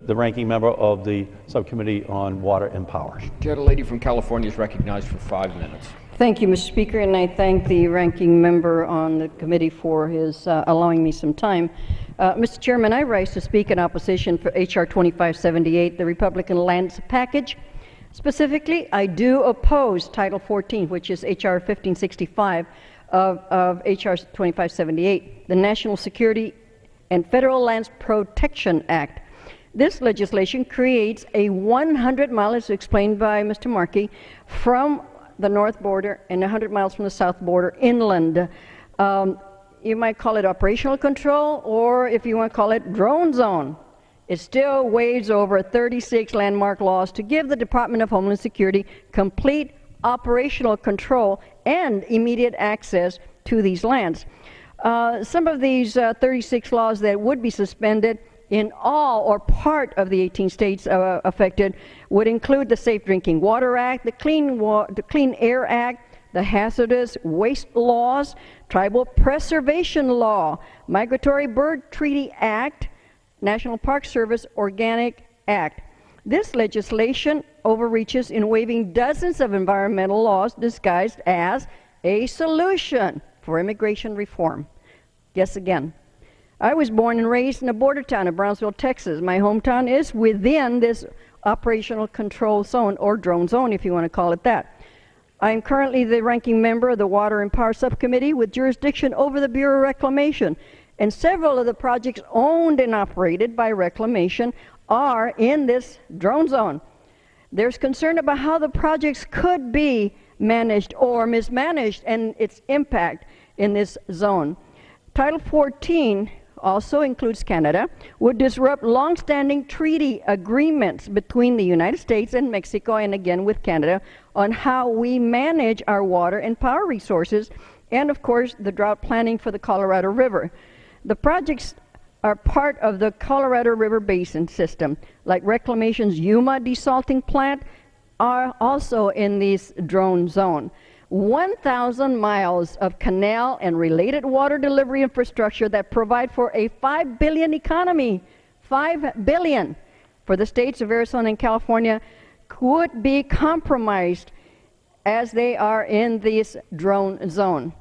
The ranking member of the Subcommittee on Water and Power. The lady from California is recognized for 5 minutes. Thank you, Mr. Speaker, and I thank the ranking member on the committee for his allowing me some time. Mr. Chairman, I rise to speak in opposition for H.R. 2578, the Republican Lands Package. Specifically, I do oppose Title XIV, which is H.R. 1565 of H.R. 2578, the National Security and Federal Lands Protection Act. This legislation creates a 100 mile, as explained by Mr. Markey, from the north border and 100 miles from the south border inland. You might call it operational control, or if you want to call it drone zone. It still waives over 36 landmark laws to give the Department of Homeland Security complete operational control and immediate access to these lands. Some of these 36 laws that would be suspended in all or part of the 18 states affected would include the Safe Drinking Water Act, the Clean Air Act, the Hazardous Waste Laws, Tribal Preservation Law, Migratory Bird Treaty Act, National Park Service Organic Act. This legislation overreaches in waiving dozens of environmental laws disguised as a solution for immigration reform. Guess again. I was born and raised in a border town of Brownsville, Texas. My hometown is within this operational control zone, or drone zone, if you want to call it that. I am currently the ranking member of the Water and Power Subcommittee with jurisdiction over the Bureau of Reclamation, and several of the projects owned and operated by Reclamation are in this drone zone. There's concern about how the projects could be managed or mismanaged and its impact in this zone. Title 14 also includes Canada, would disrupt long-standing treaty agreements between the United States and Mexico, and again with Canada, on how we manage our water and power resources, and of course the drought planning for the Colorado River. The projects are part of the Colorado River Basin system, like Reclamation's Yuma desalting plant, are also in this drone zone. 1,000 miles of canal and related water delivery infrastructure that provide for a $5 billion economy, $5 billion for the states of Arizona and California, could be compromised as they are in this drone zone.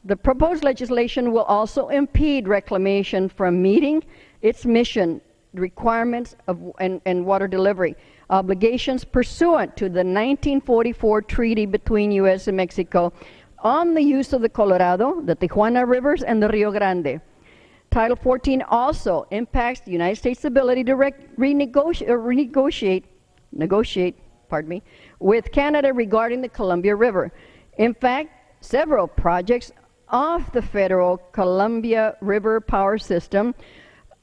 The proposed legislation will also impede Reclamation from meeting its mission requirements of and water delivery obligations pursuant to the 1944 treaty between U.S. and Mexico on the use of the Colorado, the Tijuana rivers, and the Rio Grande. Title 14 also impacts the United States' ability to negotiate with Canada regarding the Columbia River. In fact, several projects off the federal Columbia River power system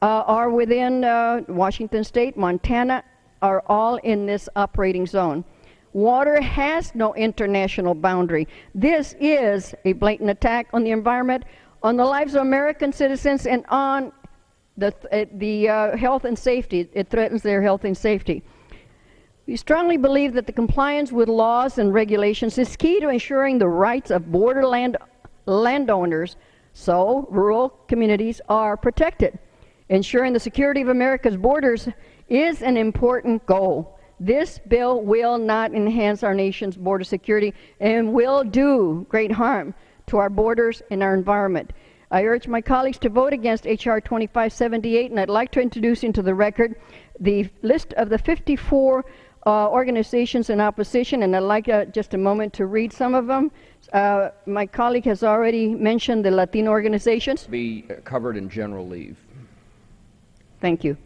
are within Washington State, Montana, are all in this operating zone. Water has no international boundary. This is a blatant attack on the environment, on the lives of American citizens, and on the health and safety. It threatens their health and safety. We strongly believe that the compliance with laws and regulations is key to ensuring the rights of borderland landowners, so rural communities are protected. Ensuring the security of America's borders is an important goal. This bill will not enhance our nation's border security and will do great harm to our borders and our environment. I urge my colleagues to vote against H.R. 2578, and I'd like to introduce into the record the list of the 54 organizations in opposition, and I'd like just a moment to read some of them. My colleague has already mentioned the Latino organizations. Be covered in general leave. Thank you.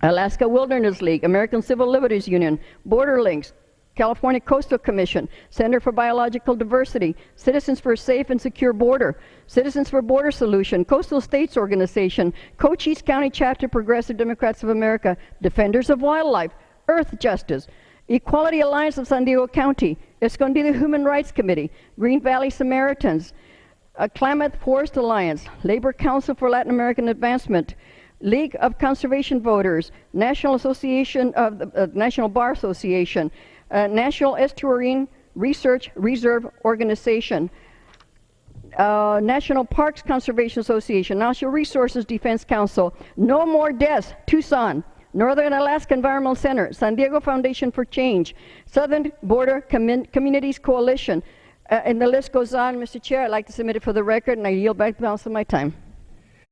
Alaska Wilderness League, American Civil Liberties Union, Border Links, California Coastal Commission, Center for Biological Diversity, Citizens for a Safe and Secure Border, Citizens for Border Solution, Coastal States Organization, Cochise County Chapter Progressive Democrats of America, Defenders of Wildlife, Earth Justice, Equality Alliance of San Diego County, Escondido Human Rights Committee, Green Valley Samaritans, Klamath Forest Alliance, Labor Council for Latin American Advancement, League of Conservation Voters, National Association of the National Bar Association, National Estuarine Research Reserve Organization, National Parks Conservation Association, National Resources Defense Council, No More Deaths, Tucson, Northern Alaska Environmental Center, San Diego Foundation for Change, Southern Border Communities Coalition, and the list goes on. Mr. Chair, I'd like to submit it for the record, and I yield back the balance of my time.